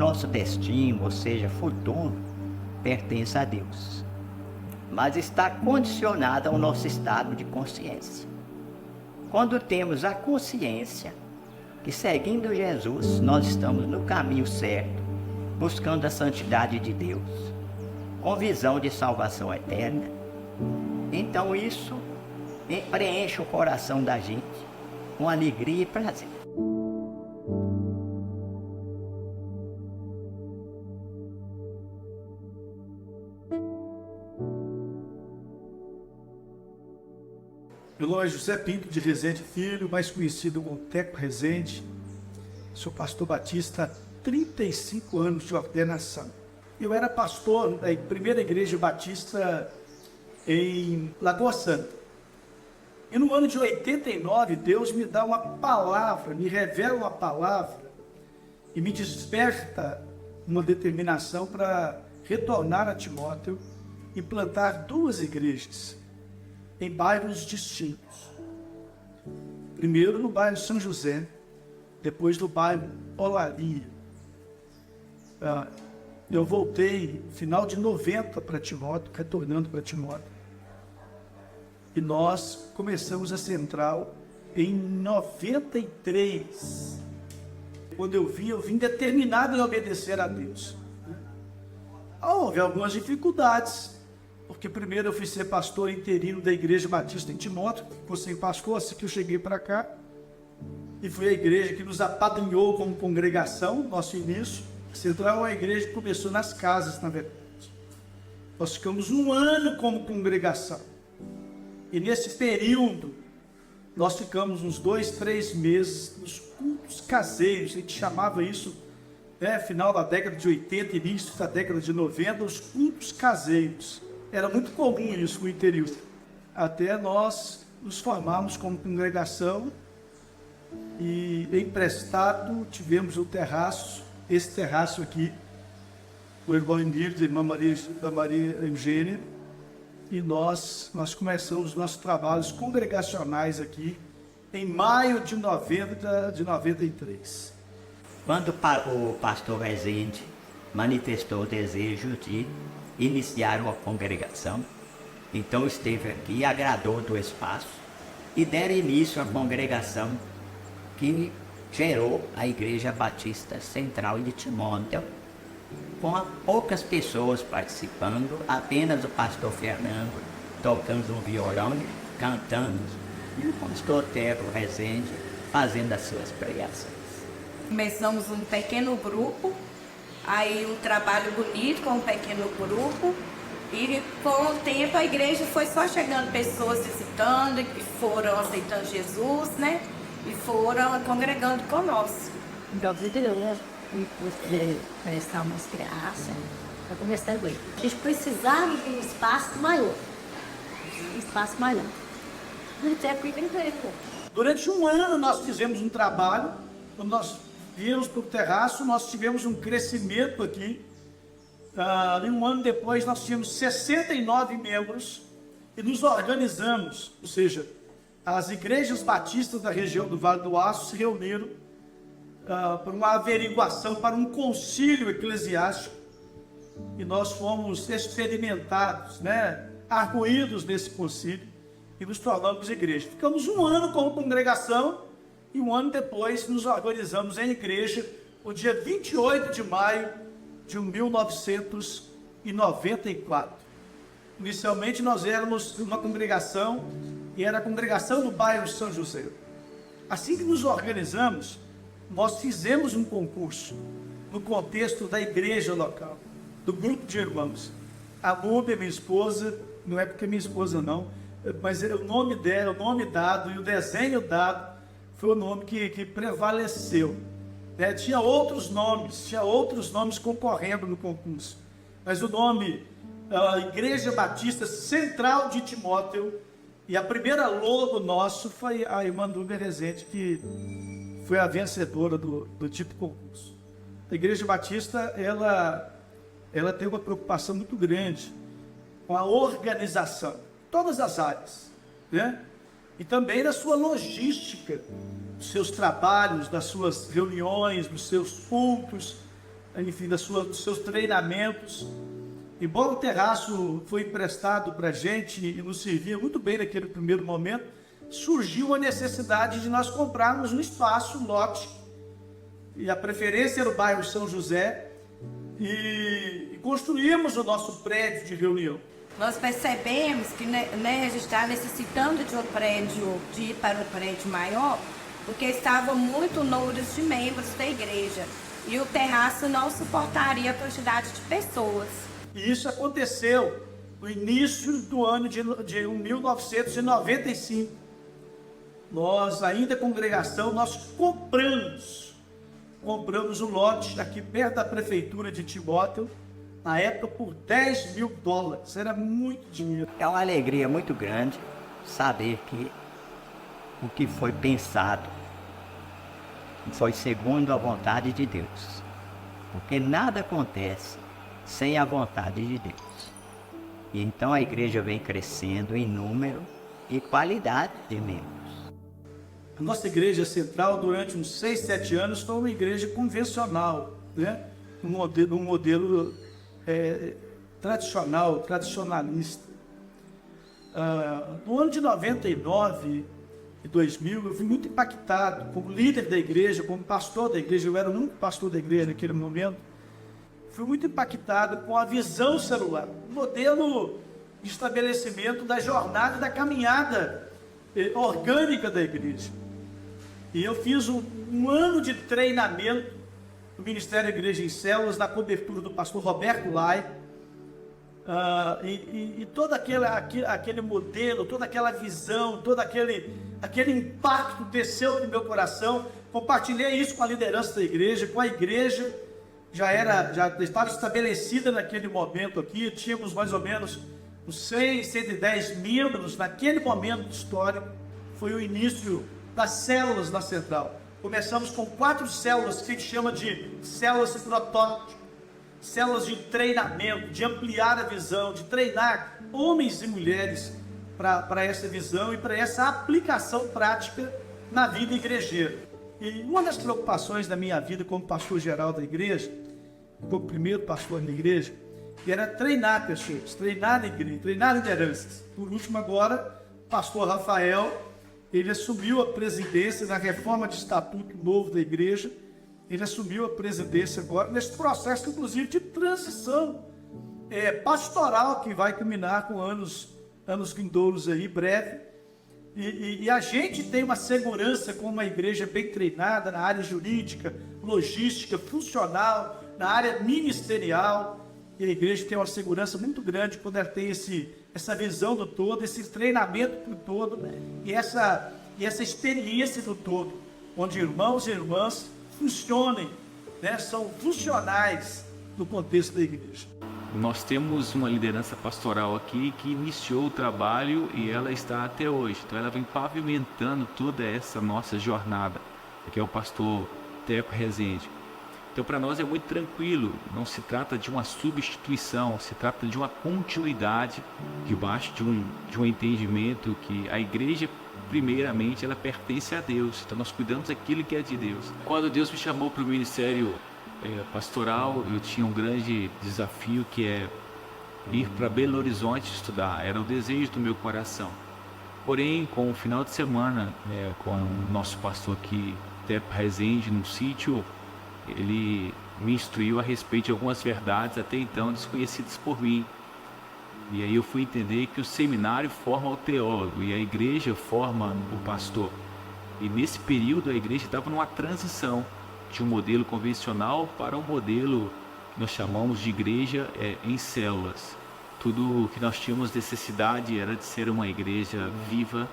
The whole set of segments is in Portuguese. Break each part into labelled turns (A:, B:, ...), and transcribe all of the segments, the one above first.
A: nosso destino, ou seja, futuro, pertence a Deus, mas está condicionado ao nosso estado de consciência. Quando temos a consciência que, seguindo Jesus, nós estamos no caminho certo, buscando a santidade de Deus, com visão de salvação eterna, então isso preenche o coração da gente com alegria e prazer.
B: Meu nome é José Pinto de Rezende Filho, mais conhecido como Teco Rezende. Sou pastor batista há 35 anos de ordenação. Eu era pastor da primeira igreja batista em Lagoa Santa. E no ano de 89, Deus me dá uma palavra, me revela uma palavra e me desperta uma determinação para retornar a Timóteo e plantar 2 igrejas em bairros distintos. Primeiro no bairro São José, depois no bairro Olaria. Eu voltei final de 90 para Timóteo, retornando para Timóteo. E nós começamos a central em 93. Quando eu vim determinado em obedecer a Deus. Houve algumas dificuldades, porque primeiro eu fui ser pastor interino da Igreja Batista em Timóteo, ficou sem pastor assim que eu cheguei para cá, e foi a igreja que nos apadrinhou como congregação, nosso início. A central é uma igreja que começou nas casas, na verdade. Nós ficamos 1 ano como congregação, e nesse período nós ficamos uns 2, 3 meses nos cultos caseiros. A gente chamava isso, final da década de 80, início da década de 90, os cultos caseiros. Era muito comum isso no interior, até nós nos formarmos como congregação e emprestado tivemos o terraço, esse terraço aqui, o irmão Emílio, a irmã Maria Eugênia, e nós começamos nossos trabalhos congregacionais aqui em maio de 93.
A: Quando o pastor Rezende manifestou o desejo de iniciar uma congregação, então esteve aqui, agradou do espaço e deram início à congregação que gerou a Igreja Batista Central de Timóteo, com poucas pessoas participando, apenas o pastor Fernando tocando um violão, cantando, e o pastor Teco Rezende fazendo as suas pregações.
C: Começamos um pequeno grupo, aí um trabalho bonito com um pequeno grupo, e com o tempo a igreja foi só chegando pessoas visitando, que foram aceitando Jesus, né? E foram congregando conosco.
D: Brasileiro, né? E prestar umas graças para começar a igreja. A gente precisava de um espaço maior.
B: Durante 1 ano nós fizemos um trabalho, quando nós viemos para o terraço, nós tivemos um crescimento aqui. E 1 ano depois nós tínhamos 69 membros e nos organizamos, ou seja, as igrejas batistas da região do Vale do Aço se reuniram para uma averiguação, para um concílio eclesiástico, e nós fomos experimentados, arguídos nesse concílio e nos tornamos igreja. Ficamos 1 ano como congregação e 1 ano depois nos organizamos em igreja, no dia 28 de maio de 1994. Inicialmente nós éramos uma congregação, e era a congregação do bairro São José. Assim que nos organizamos, nós fizemos um concurso no contexto da igreja local, do grupo de irmãos. A Lúbia, minha esposa, não é porque é minha esposa não, mas o nome dela, o nome dado e o desenho dado foi o nome que prevaleceu. Tinha outros nomes concorrendo no concurso, mas o nome, a Igreja Batista Central de Timóteo, e a primeira logo nosso foi a irmã Lúbia Rezende, que foi a vencedora do tipo concurso. A Igreja Batista, ela tem uma preocupação muito grande com a organização, todas as áreas, e também na sua logística, dos seus trabalhos, das suas reuniões, dos seus cultos. enfim, dos seus treinamentos. Embora o terraço foi emprestado para a gente e nos servia muito bem naquele primeiro momento, surgiu a necessidade de nós comprarmos um espaço, um lote, e a preferência era o bairro São José, e construímos o nosso prédio de reunião.
C: Nós percebemos que a gente está necessitando de um prédio, de ir para um prédio maior, porque estavam muito números de membros da igreja e o terraço não suportaria a quantidade de pessoas.
B: E isso aconteceu no início do ano de 1995. Nós, ainda congregação, nós compramos um lote aqui perto da prefeitura de Timóteo, na época por $10 mil. Era muito dinheiro.
A: É uma alegria muito grande saber que o que foi pensado foi segundo a vontade de Deus. Porque nada acontece sem a vontade de Deus. E então a igreja vem crescendo em número e qualidade de membros.
B: A nossa igreja central, durante uns 6, 7 anos, foi uma igreja convencional, né? Um modelo tradicionalista. No ano de 99 e 2000, eu fui muito impactado como líder da igreja, como pastor da igreja. Eu era o único pastor da igreja naquele momento. Fui muito impactado com a visão celular, o modelo de estabelecimento da jornada, da caminhada orgânica da igreja. E eu fiz um ano de treinamento no Ministério da Igreja em Células, na cobertura do pastor Roberto Lai. E todo aquele modelo, toda aquela visão, todo aquele impacto desceu no meu coração. Compartilhei isso com a liderança da igreja, com a igreja. Já estava estabelecida naquele momento aqui. Tínhamos mais ou menos uns 110 membros naquele momento histórico. Foi o início das células na central. Começamos com 4 células que a gente chama de células de protótipo, células de treinamento, de ampliar a visão, de treinar homens e mulheres para essa visão e para essa aplicação prática na vida igrejeira. E uma das preocupações da minha vida como pastor geral da igreja, como primeiro pastor da igreja, era treinar pessoas, treinar a igreja, treinar lideranças. Por último agora, o pastor Rafael, ele assumiu a presidência na reforma de estatuto novo da igreja. Ele assumiu a presidência agora, nesse processo, inclusive, de transição pastoral, que vai culminar com anos vindouros aí, breve. E a gente tem uma segurança com uma igreja bem treinada na área jurídica, logística, funcional, na área ministerial. E a igreja tem uma segurança muito grande quando ela tem essa visão do todo, esse treinamento do todo, né? e essa experiência do todo, onde irmãos e irmãs funcionem, né? São funcionais no contexto da igreja.
E: Nós temos uma liderança pastoral aqui que iniciou o trabalho e ela está até hoje. Então ela vem pavimentando toda essa nossa jornada, que é o pastor Teco Rezende. Então para nós é muito tranquilo, não se trata de uma substituição, se trata de uma continuidade debaixo de um entendimento que a igreja, primeiramente, ela pertence a Deus. Então nós cuidamos daquilo que é de Deus. Quando Deus me chamou para o ministério pastoral, eu tinha um grande desafio, que é ir para Belo Horizonte estudar. Era o desejo do meu coração. Porém, com o final de semana, com o nosso pastor aqui, Teco Rezende, no sítio, ele me instruiu a respeito de algumas verdades até então desconhecidas por mim. E aí eu fui entender que o seminário forma o teólogo e a igreja forma o pastor. E nesse período a igreja estava numa transição de um modelo convencional para um modelo que nós chamamos de igreja em células. Tudo que nós tínhamos necessidade era de ser uma igreja viva,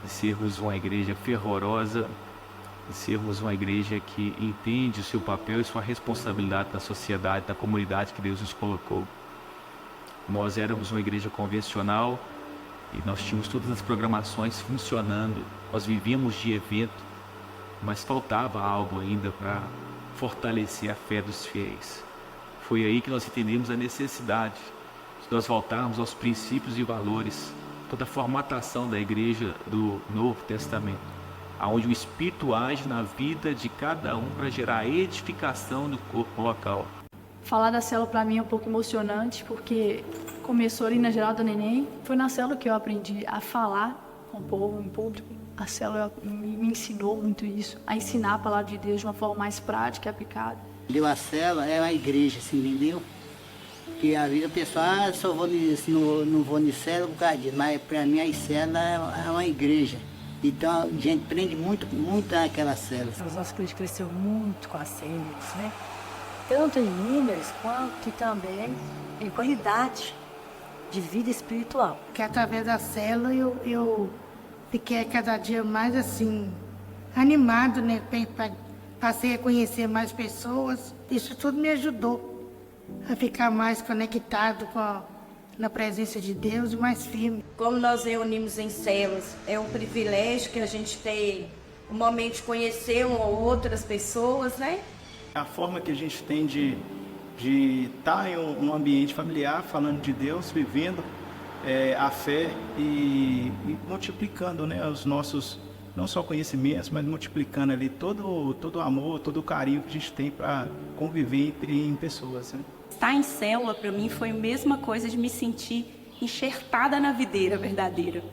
E: de sermos uma igreja fervorosa, de sermos uma igreja que entende o seu papel e sua responsabilidade na sociedade, na comunidade que Deus nos colocou. Nós éramos uma igreja convencional e nós tínhamos todas as programações funcionando, nós vivíamos de evento, mas faltava algo ainda para fortalecer a fé dos fiéis. Foi aí que nós entendemos a necessidade de nós voltarmos aos princípios e valores, toda a formatação da igreja do Novo Testamento. onde o Espírito age na vida de cada um para gerar a edificação do corpo local.
F: Falar da célula para mim é um pouco emocionante, porque começou ali na Geralda Neném. Foi na célula que eu aprendi a falar com o povo, em público. A célula me ensinou muito isso, a ensinar a palavra de Deus de uma forma mais prática e aplicada.
G: A célula é uma igreja, assim, entendeu? Que a vida pessoal, só vou não vou de célula por causa disso, mas para mim a célula é uma igreja. Então a gente aprende muito naquela célula.
D: Os nossos crentes cresceu muito com as células, né? Tanto em números quanto também em qualidade de vida espiritual.
H: Que através da célula eu fiquei cada dia mais assim, animado, né? Passei a conhecer mais pessoas. Isso tudo me ajudou a ficar mais conectado na presença de Deus e mais firme.
C: Como nós reunimos em células, é um privilégio que a gente tem o momento de conhecer outras pessoas, né?
B: A forma que a gente tem de estar em um ambiente familiar, falando de Deus, vivendo a fé e multiplicando, né, os nossos, não só conhecimentos, mas multiplicando ali todo o amor, todo o carinho que a gente tem para conviver em pessoas, né?
I: Estar em célula, para mim, foi a mesma coisa de me sentir enxertada na videira verdadeira,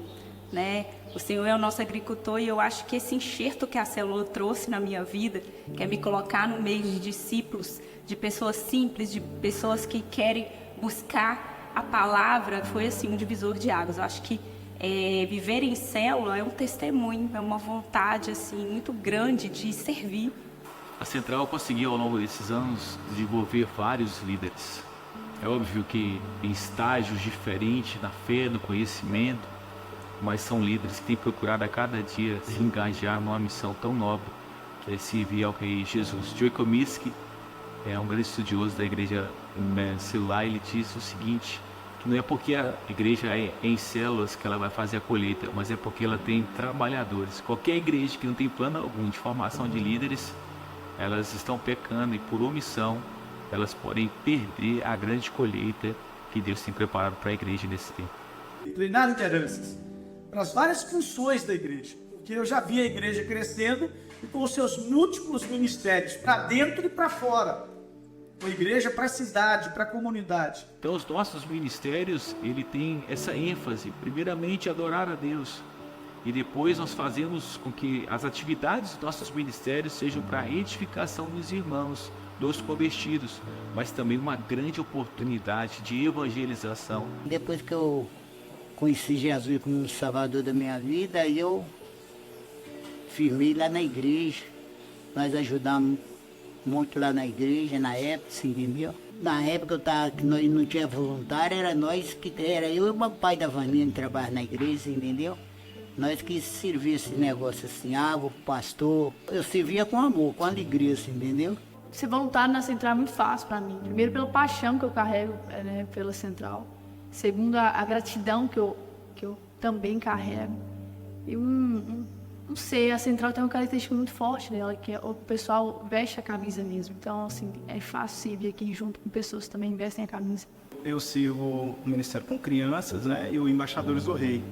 I: né? O Senhor é o nosso agricultor e eu acho que esse enxerto que a célula trouxe na minha vida, que é me colocar no meio de discípulos, de pessoas simples, de pessoas que querem buscar a palavra, foi assim um divisor de águas. Eu acho que viver em célula é um testemunho, é uma vontade assim muito grande de servir.
E: A Central conseguiu, ao longo desses anos, desenvolver vários líderes. É óbvio que em estágios diferentes, na fé, no conhecimento, mas são líderes que têm procurado a cada dia se engajar numa missão tão nobre, que é servir ao Rei Jesus. Joey Comiskey é um grande estudioso da igreja celular. Ele diz o seguinte, que não é porque a igreja é em células que ela vai fazer a colheita, mas é porque ela tem trabalhadores. Qualquer igreja que não tem plano algum de formação de líderes, elas estão pecando e por omissão elas podem perder a grande colheita que Deus tem preparado para a igreja nesse tempo.
B: Treinar lideranças para as várias funções da igreja, porque eu já vi a igreja crescendo e com os seus múltiplos ministérios, para dentro e para fora. A igreja para a cidade, para a comunidade.
E: Então os nossos ministérios, ele tem essa ênfase, primeiramente adorar a Deus. E depois nós fazemos com que as atividades dos nossos ministérios sejam para a edificação dos irmãos, dos convertidos, mas também uma grande oportunidade de evangelização.
G: Depois que eu conheci Jesus como Salvador da minha vida, aí eu firmei lá na igreja. Nós ajudamos muito lá na igreja, na época, assim, entendeu? Na época que nós não tinha voluntário, era eu e o pai da Vaninha que trabalhava na igreja, entendeu? Nós que servia esse negócio assim, água, pastor. Eu servia com amor, com alegria, assim, entendeu?
F: Ser voluntário na Central é muito fácil para mim. Primeiro, pela paixão que eu carrego pela Central. Segundo, a gratidão que eu também carrego. E não sei, a Central tem uma característica muito forte dela, que é o pessoal veste a camisa mesmo. Então, assim, é fácil servir aqui junto com pessoas que também vestem a camisa.
B: Eu sirvo o Ministério com Crianças, né, e o Embaixadores do Rei.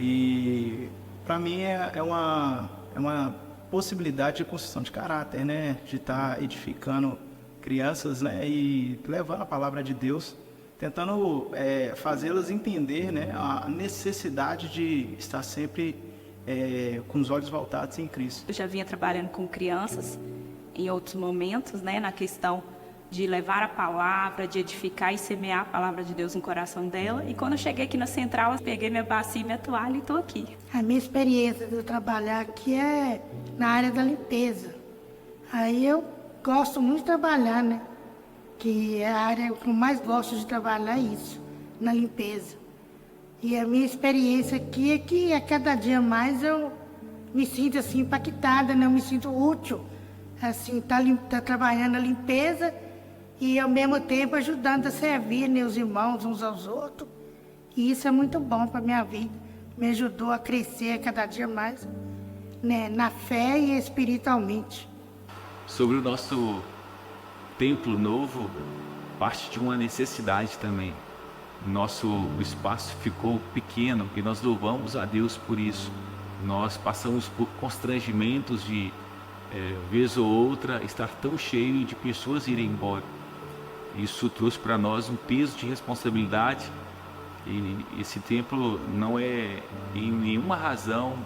B: E para mim é uma possibilidade de construção de caráter, né? De estar edificando crianças, né? E levando a palavra de Deus, tentando fazê-las entender, né? A necessidade de estar sempre com os olhos voltados em Cristo.
I: Eu já vinha trabalhando com crianças em outros momentos, né? Na questão de levar a palavra, de edificar e semear a palavra de Deus no coração dela. E quando eu cheguei aqui na Central, eu peguei minha bacia e minha toalha e estou aqui.
H: A minha experiência de eu trabalhar aqui é na área da limpeza. Aí eu gosto muito de trabalhar, né? Que é a área que eu mais gosto de trabalhar, é isso, na limpeza. E a minha experiência aqui é que a cada dia mais eu me sinto assim impactada, né? Eu me sinto útil, assim, tá trabalhando na limpeza e ao mesmo tempo ajudando a servir, né, os irmãos uns aos outros. E isso é muito bom para minha vida. Me ajudou a crescer cada dia mais, né, na fé e espiritualmente.
E: Sobre o nosso templo novo, parte de uma necessidade também. Nosso espaço ficou pequeno e nós louvamos a Deus por isso. nós passamos por constrangimentos de, vez ou outra, estar tão cheio de pessoas irem embora. Isso trouxe para nós um peso de responsabilidade, e esse templo não é em nenhuma razão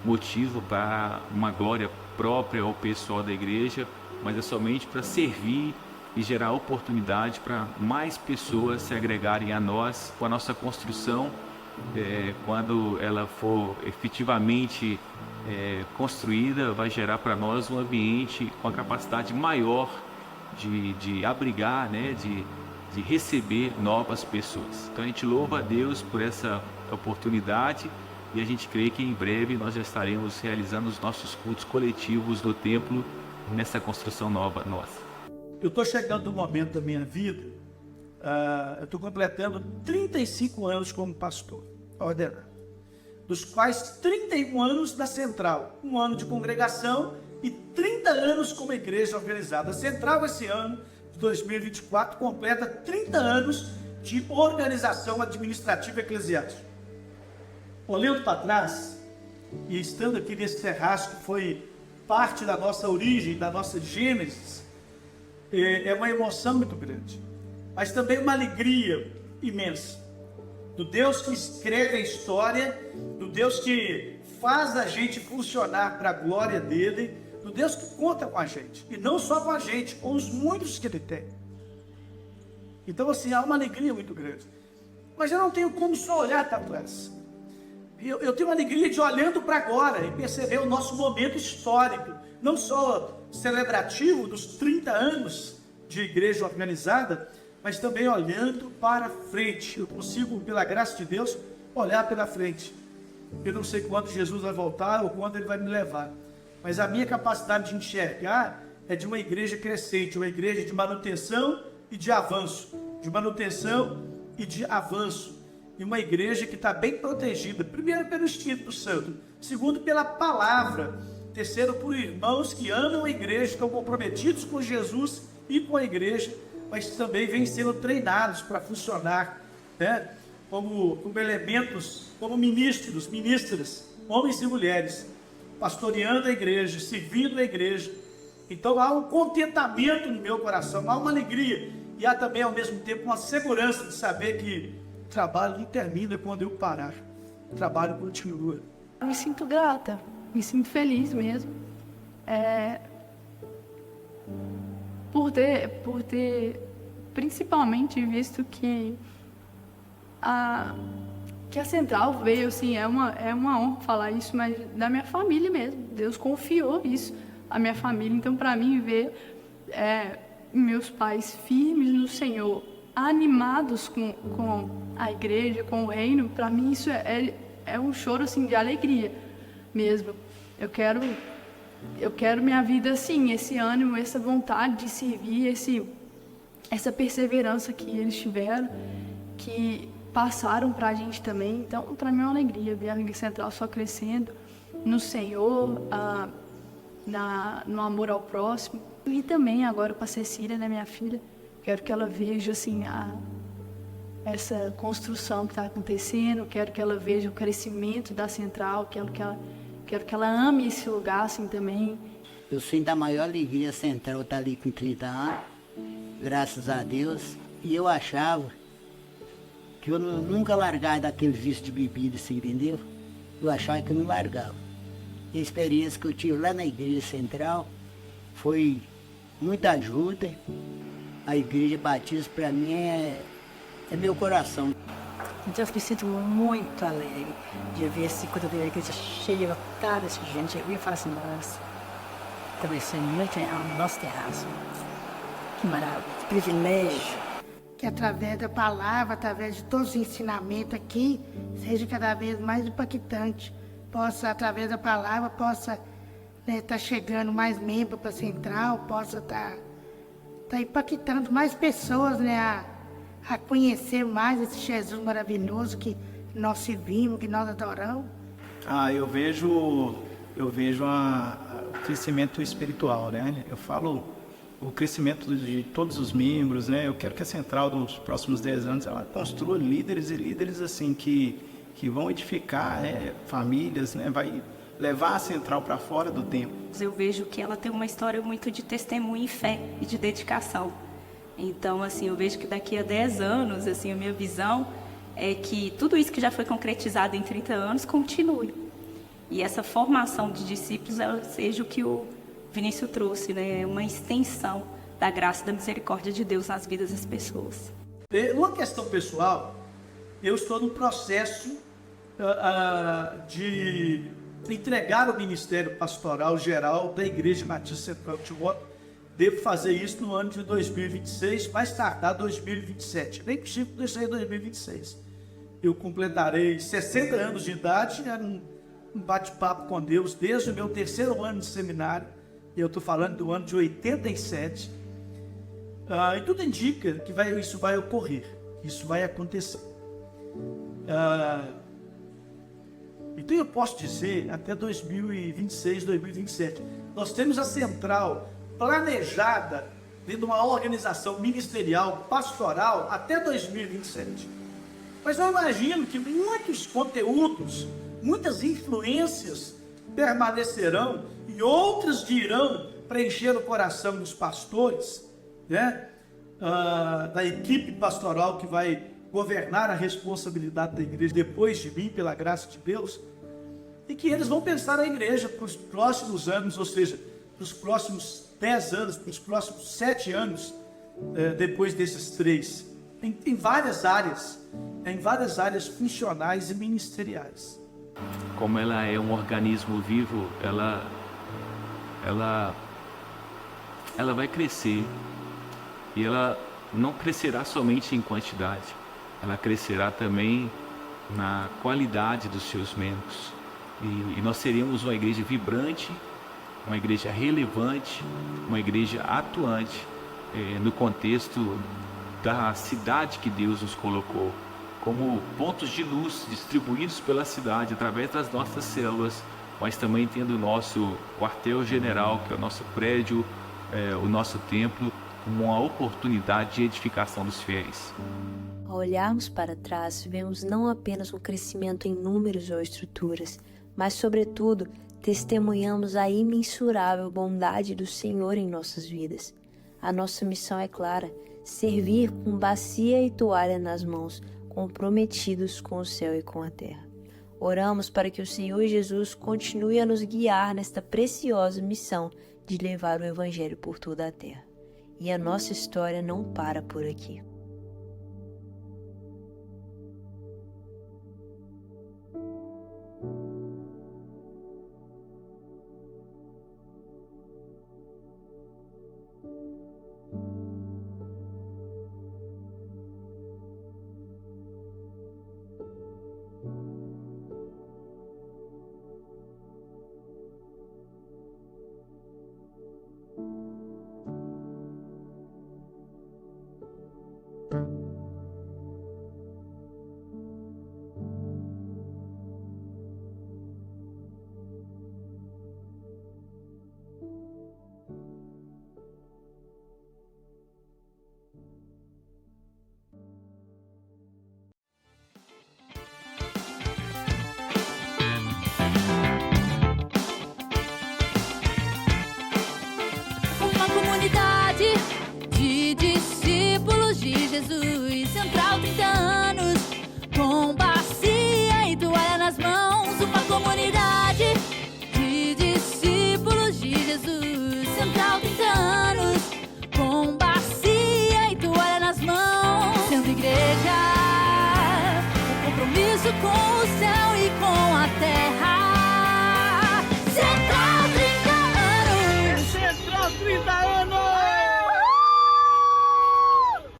E: motivo para uma glória própria ao pessoal da igreja, mas é somente para servir e gerar oportunidade para mais pessoas se agregarem a nós com a nossa construção. Quando ela for efetivamente construída, vai gerar para nós um ambiente com a capacidade maior de abrigar, né, de receber novas pessoas. Então a gente louva a Deus por essa oportunidade, e a gente crê que em breve nós já estaremos realizando os nossos cultos coletivos do templo nessa construção nova nossa.
B: Eu estou chegando no momento da minha vida, eu estou completando 35 anos como pastor ordenado, dos quais 31 anos na Central, 1 ano de congregação e 30 anos como igreja organizada. A Central, esse ano de 2024, completa 30 anos de organização administrativa eclesiástica. Olhando para trás e estando aqui nesse terraço que foi parte da nossa origem, da nossa gênesis, é uma emoção muito grande, mas também uma alegria imensa, do Deus que escreve a história, do Deus que faz a gente funcionar para a glória dele, do Deus que conta com a gente, e não só com a gente, com os muitos que ele tem. Então assim, há uma alegria muito grande, mas eu não tenho como só olhar para trás. Eu tenho uma alegria de olhando para agora e perceber o nosso momento histórico, não só celebrativo dos 30 anos de igreja organizada, mas também olhando para frente. Eu consigo, pela graça de Deus, olhar pela frente. Eu não sei quando Jesus vai voltar ou quando ele vai me levar, mas a minha capacidade de enxergar é de uma igreja crescente, uma igreja de manutenção e de avanço, de manutenção e de avanço. E uma igreja que está bem protegida, primeiro pelo Espírito Santo, segundo pela palavra, terceiro por irmãos que amam a igreja, estão comprometidos com Jesus e com a igreja, mas também vêm sendo treinados para funcionar, né, como elementos, como ministros, ministras, homens e mulheres, pastoreando a igreja, servindo a igreja. Então há um contentamento no meu coração, há uma alegria, e há também ao mesmo tempo uma segurança de saber que o trabalho não termina quando eu parar, o trabalho continua.
F: Eu me sinto grata, me sinto feliz mesmo, por ter principalmente visto que a Central veio, assim, é uma honra falar isso, mas da minha família mesmo. Deus confiou isso à minha família. Então, para mim, ver meus pais firmes no Senhor, animados com a igreja, com o reino, para mim isso é um choro, assim, de alegria mesmo. Eu quero minha vida assim, esse ânimo, essa vontade de servir, essa perseverança que eles tiveram, que passaram para a gente também. Então, para mim é uma alegria ver a Liga Central só crescendo no Senhor, no amor ao próximo. E também agora com a Cecília, né, minha filha, quero que ela veja assim, essa construção que está acontecendo, quero que ela veja o crescimento da Central, quero que ela ame esse lugar assim também.
G: Eu sinto a maior alegria. A Central está ali com 30 anos, graças a Deus. E eu achava que eu nunca largava daquele vício de bebida, assim, entendeu? Eu achava que eu não largava. E a experiência que eu tive lá na Igreja Central foi muita ajuda. A Igreja Batista, para mim, é meu coração.
D: Então eu me sinto muito alegre de ver assim, quando eu vejo a igreja cheia, lotada de gente. Eu ia falar assim, nossa, também sou muito ao nosso terraço. Que maravilha, que privilégio.
H: Que através da palavra, através de todos os ensinamentos aqui, seja cada vez mais impactante. Possa, através da palavra, possa tá chegando mais membros para a Central, possa estar impactando mais pessoas, né, a conhecer mais esse Jesus maravilhoso que nós servimos, que nós adoramos.
J: Eu vejo o crescimento espiritual, né? Eu falo o crescimento de todos os membros, né? Eu quero que a Central, nos próximos 10 anos, ela construa líderes e líderes assim que vão edificar, né, famílias, né? levar a central para fora do templo.
I: Eu vejo que ela tem uma história muito de testemunho e fé e de dedicação. Então, assim, eu vejo que daqui a 10 anos, assim, a minha visão é que tudo isso que já foi concretizado em 30 anos continue. E essa formação de discípulos ela seja o que o Vinícius trouxe, né? Uma extensão da graça e da misericórdia de Deus nas vidas das pessoas.
B: Uma questão pessoal, eu estou no processo de entregar o Ministério Pastoral Geral da Igreja Batista Central de Timóteo. Devo fazer isso no ano de 2026, mais tardar 2027. Nem possível deixar em 2026. Eu completarei 60 anos de idade, era um bate-papo com Deus desde o meu 3º ano de seminário. E eu estou falando do ano de 87. E tudo indica que isso vai ocorrer, isso vai acontecer. Então eu posso dizer, até 2026, 2027, nós temos a central planejada dentro de uma organização ministerial, pastoral, até 2027. Mas eu imagino que muitos conteúdos, muitas influências permanecerão e outras virão preencher o coração dos pastores, né? Da equipe pastoral que vai governar a responsabilidade da igreja depois de mim, pela graça de Deus, e que eles vão pensar a igreja para os próximos anos, ou seja, para os próximos 10 anos, para os próximos 7 anos, depois desses 3, em várias áreas funcionais e ministeriais.
E: Como ela é um organismo vivo, ela vai crescer, e ela não crescerá somente em quantidade, ela crescerá também na qualidade dos seus membros. E nós seremos uma igreja vibrante, uma igreja relevante, uma igreja atuante no contexto da cidade que Deus nos colocou, como pontos de luz distribuídos pela cidade através das nossas células, mas também tendo o nosso quartel-general, que é o nosso prédio, o nosso templo, como uma oportunidade de edificação dos fiéis.
K: Ao olharmos para trás, vemos não apenas um crescimento em números ou estruturas, mas, sobretudo, testemunhamos a imensurável bondade do Senhor em nossas vidas. A nossa missão é clara: servir com bacia e toalha nas mãos, comprometidos com o céu e com a terra. Oramos para que o Senhor Jesus continue a nos guiar nesta preciosa missão de levar o Evangelho por toda a terra. E a nossa história não para por aqui.
L: De discípulos de Jesus, Central 30 anos, com bacia e toalha nas mãos. Uma comunidade de discípulos de Jesus, Central 30 anos, com bacia e toalha nas mãos. Sendo igreja, um compromisso com